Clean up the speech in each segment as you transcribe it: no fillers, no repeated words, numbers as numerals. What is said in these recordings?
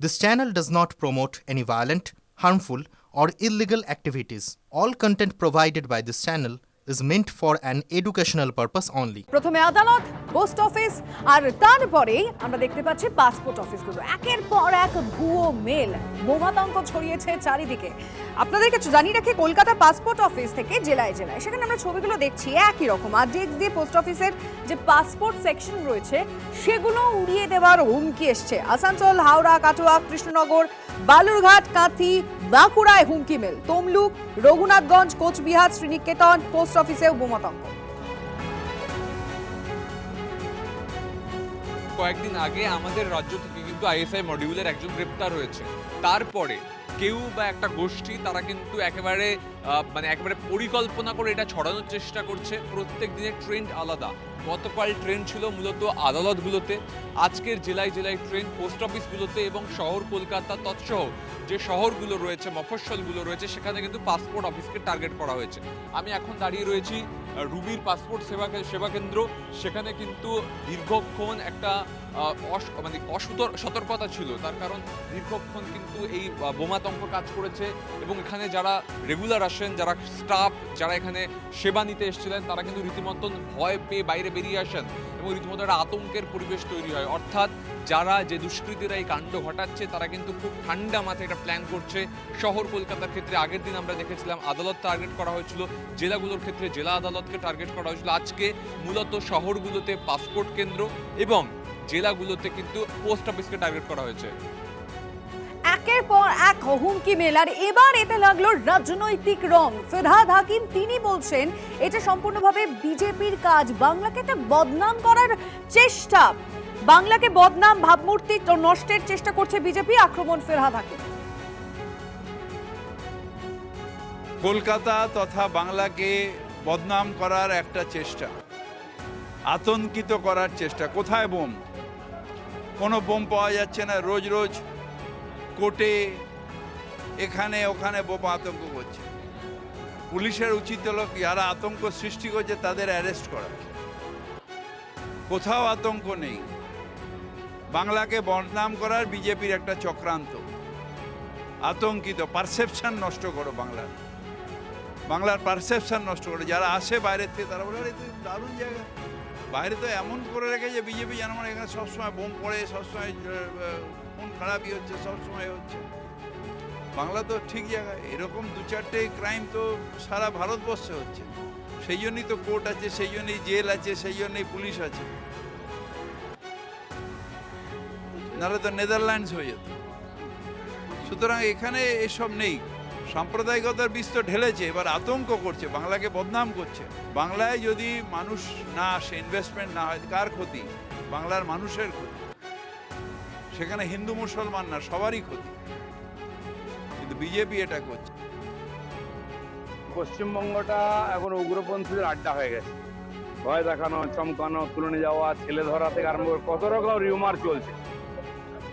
This channel does not promote any violent, harmful, or illegal activities. All content provided by this channel is meant for an educational purpose only. প্রথমে আদালত, post office আর তারপরে আমরা দেখতে পাচ্ছি passport অফিসগুলো একের পর এক ভুয়ো মেল বোমাতঙ্ক ছড়িয়েছে চারিদিকে। আপনাদেরকে জানিয়ে রাখি, কলকাতা পাসপোর্ট অফিস থেকে জেলায় জেলায় সেখানে আমরা ছবিগুলো দেখছি একই রকম। আর ডেস্ক দিয়ে পোস্ট অফিসের যে পাসপোর্ট সেকশন রয়েছে সেগুলো উড়িয়ে দেওয়ার হুমকি এসছে। আসানসোল, হাওড়া, কাটোয়া, কৃষ্ণনগর, বালুরঘাট, কাঁথি, বাঁকুড়ায় হুমকি মেল। তমলুক, রঘুনাথগঞ্জ, কোচবিহার, শ্রীনিকেতন পোস্ট অফিসেও বোমাতঙ্ক। কয়েকদিন আগে আমাদের রাজ্য থেকে কিন্তু আইএসআই মডিউলের একজন গ্রেপ্তার হয়েছে। তারপরে কেউ বা একটা গোষ্ঠী তারা কিন্তু একেবারে পরিকল্পনা করে এটা ছড়ানোর চেষ্টা করছে। প্রত্যেক দিনের ট্রেন্ড আলাদা। গতকাল ট্রেন্ড ছিল মূলত আদালতগুলোতে, আজকের জেলায় জেলায় ট্রেন্ড পোস্ট অফিসগুলোতে এবং শহর কলকাতা তৎসহ যে শহরগুলো রয়েছে, মফস্বলগুলো রয়েছে, সেখানে কিন্তু পাসপোর্ট অফিসকে টার্গেট করা হয়েছে। আমি এখন দাঁড়িয়ে রয়েছি রুবির পাসপোর্ট সেবা কেন্দ্র। সেখানে কিন্তু দীর্ঘক্ষণ একটা সতর্কতা ছিল, তার কারণ দীর্ঘক্ষণ কিন্তু এই বোমাতঙ্ক কাজ করেছে এবং এখানে যারা রেগুলার আসেন, যারা স্টাফ, যারা এখানে সেবা নিতে এসেছিলেন, তারা কিন্তু রীতিমতো ভয় পেয়ে বাইরে বেরিয়ে আসেন এবং রীতিমতো একটা আতঙ্কের পরিবেশ তৈরি হয়। অর্থাৎ যারা যে দুষ্কৃতীরা এই কাণ্ড ঘটাচ্ছে তারা কিন্তু খুব ঠান্ডা মাথায় একটা প্ল্যান করছে। শহর কলকাতার ক্ষেত্রে আগের দিন আমরা দেখেছিলাম আদালত টার্গেট করা হয়েছিল, জেলাগুলোর ক্ষেত্রে জেলা আদালতকে টার্গেট করা হয়েছিল। আজকে মূলত শহরগুলোতে পাসপোর্ট কেন্দ্র এবং জেলাগুলোতে কিন্তু পোস্ট অফিসকে টার্গেট করা হয়েছে। একের পর এক হুমকি মেল, আর এবার এতে লাগলো রাজনৈতিক রং। ফিরহাদ হাকিম তিনি বলছেন এটা সম্পূর্ণভাবে বিজেপির কাজ, বাংলাকে একটা বদনাম করার চেষ্টা, বাংলাকে বদনাম ভাবমূর্তি নষ্টের চেষ্টা করছে বিজেপি। আক্রমণ ফিরহাদ হাকিম। কলকাতা তথা বাংলাকে বদনাম করার একটা চেষ্টা, আতঙ্কিত করার চেষ্টা। কোথায় বোম? কোনো বোম পাওয়া যাচ্ছে না। রোজ রোজ কোর্টে এখানে ওখানে বোমা আতঙ্ক করছে। পুলিশের উচিত হলো যারা আতঙ্ক সৃষ্টি করছে তাদের অ্যারেস্ট করা। কোথাও আতঙ্ক নেই। বাংলাকে বদনাম করার বিজেপির একটা চক্রান্ত। আতঙ্কিত, পারসেপশন নষ্ট করো বাংলার পারসেপশন নষ্ট করে। যারা আসে বাইরের থেকে তারা বলে আরে তো দারুণ জায়গা, বাইরে তো এমন করে রেখেছে বিজেপি যেন মানে এখানে সবসময় বোম পড়ে, সবসময় খুন খারাপই হচ্ছে, সবসময় হচ্ছে। বাংলা তো ঠিক জায়গায়। এরকম দু চারটে ক্রাইম তো সারা ভারতবর্ষে হচ্ছে। সেই জন্যই তো কোর্ট আছে, সেই জন্যই জেল আছে, সেই জন্যই পুলিশ আছে। নাহলে তো নেদারল্যান্ডস হয়ে যেত। সুতরাং এখানে এসব নেই। সাম্প্রদায়িকতার বীজ তো ঢেলেছে, এবার আতঙ্ক করছে, বাংলাকে বদনাম করছে। বাংলায় যদি মানুষ না আসে, ইনভেস্টমেন্ট না হয়, কার ক্ষতি? বাংলার মানুষের ক্ষতি। সেখানে হিন্দু মুসলমান না, সবারই ক্ষতি। কিন্তু বিজেপি এটা করছে। পশ্চিমবঙ্গটা এখন উগ্রপন্থীদের আড্ডা হয়ে গেছে। ভয় দেখানো, চমকানো, তুলে যাওয়া, ছেলে ধরা থেকে আরম্ভ করে কত রকম রিউমার চলছে।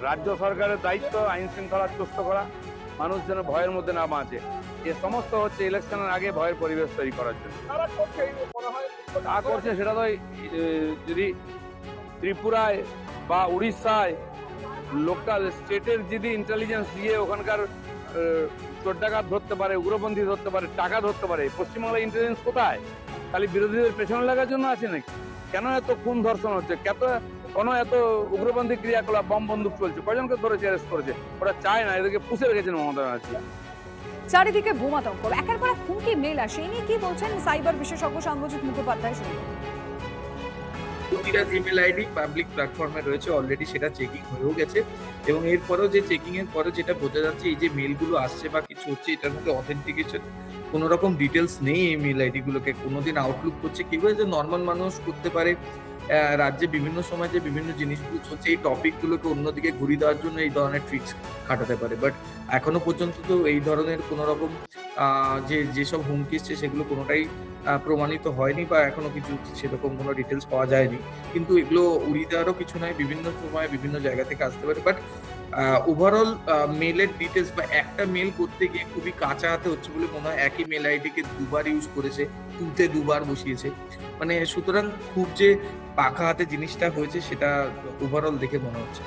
রাজ্য সরকারের দায়িত্ব আইন শৃঙ্খলা সুস্থ করা, মানুষ যেন ভয়ের মধ্যে না বাঁচে। এ সমস্ত হচ্ছে ইলেকশনের আগে ভয়ের পরিবেশ তৈরি করার জন্য। তা করছে সেটা তো যদি ত্রিপুরায় বা উড়িষ্যায় লোকাল স্টেটের যদি ইন্টেলিজেন্স দিয়ে ওখানকার চোর ডাকাত ধরতে পারে, উগ্রপন্থী ধরতে পারে, টাকা ধরতে পারে, পশ্চিমবাংলার ইন্টেলিজেন্স কোথায়? খালি বিরোধীদের পেছনে লাগার জন্য আছে নাকি? কেন এত খুন ধর্ষণ হচ্ছে? কোনো এত উগ্রপন্থী ক্রিয়াকলাপ, বম বন্দুক চলছে? কয়জনকে ধরেছে, অ্যারেস্ট করেছে? ওরা চায় না, এদেরকে পুষে রেখেছেন মমতা ব্যানার্জি। চারিদিকে বোমাতঙ্ক, একের পর এক হুমকি মেল আসে। এই নিয়ে কি বলছেন সাইবার বিশেষজ্ঞ সাম্যজিৎ মুখোপাধ্যায়? শুনুন। প্রতিটা জিমেল আইডি পাবলিক প্ল্যাটফর্মে রয়েছে, অলরেডি সেটা চেকিং হয়েও গেছে এবং এরপরেও যে চেকিং এর পরে যেটা বোঝা যাচ্ছে এই যে মেলগুলো আসছে বা কিছু হচ্ছে, এটার মধ্যে অথেন্টিকেশন কোনো রকম ডিটেলস নেই। এই মেল আইডি গুলোকে কোনোদিন আউটলুক করছে কিভাবে যে নর্মাল মানুষ করতে পারে। রাজ্যে বিভিন্ন সময় যে বিভিন্ন জিনিসগুলো চলছে, এই টপিকগুলোকে অন্যদিকে ঘুরিয়ে দেওয়ার জন্য এই ধরনের ট্রিক্স খাটাতে পারে। বাট এখনো পর্যন্ত তো এই ধরনের কোনো রকম যেসব হুমকি এসছে সেগুলো কোনোটাই প্রমাণিত হয়নি বা এখনো কিছু সেরকম কোনো ডিটেলস পাওয়া যায়নি। কিন্তু এগুলো উড়িয়ে দেওয়ারও কিছু নয়, বিভিন্ন সময় বিভিন্ন জায়গা থেকে আসতে পারে। বাট ওভারঅল মেলের ডিটেলস বা একটা মেল করতে গিয়ে খুবই কাঁচা হাতে হচ্ছে বলে মনে হয়। একই মেল আইডিকে দুবার ইউজ করেছে, তুলতে দুবার বসিয়েছে। মানে সুতরাং খুব যে পাখা হাতে জিনিসটা হয়েছে সেটা ওভারঅল দেখে মনে হচ্ছে।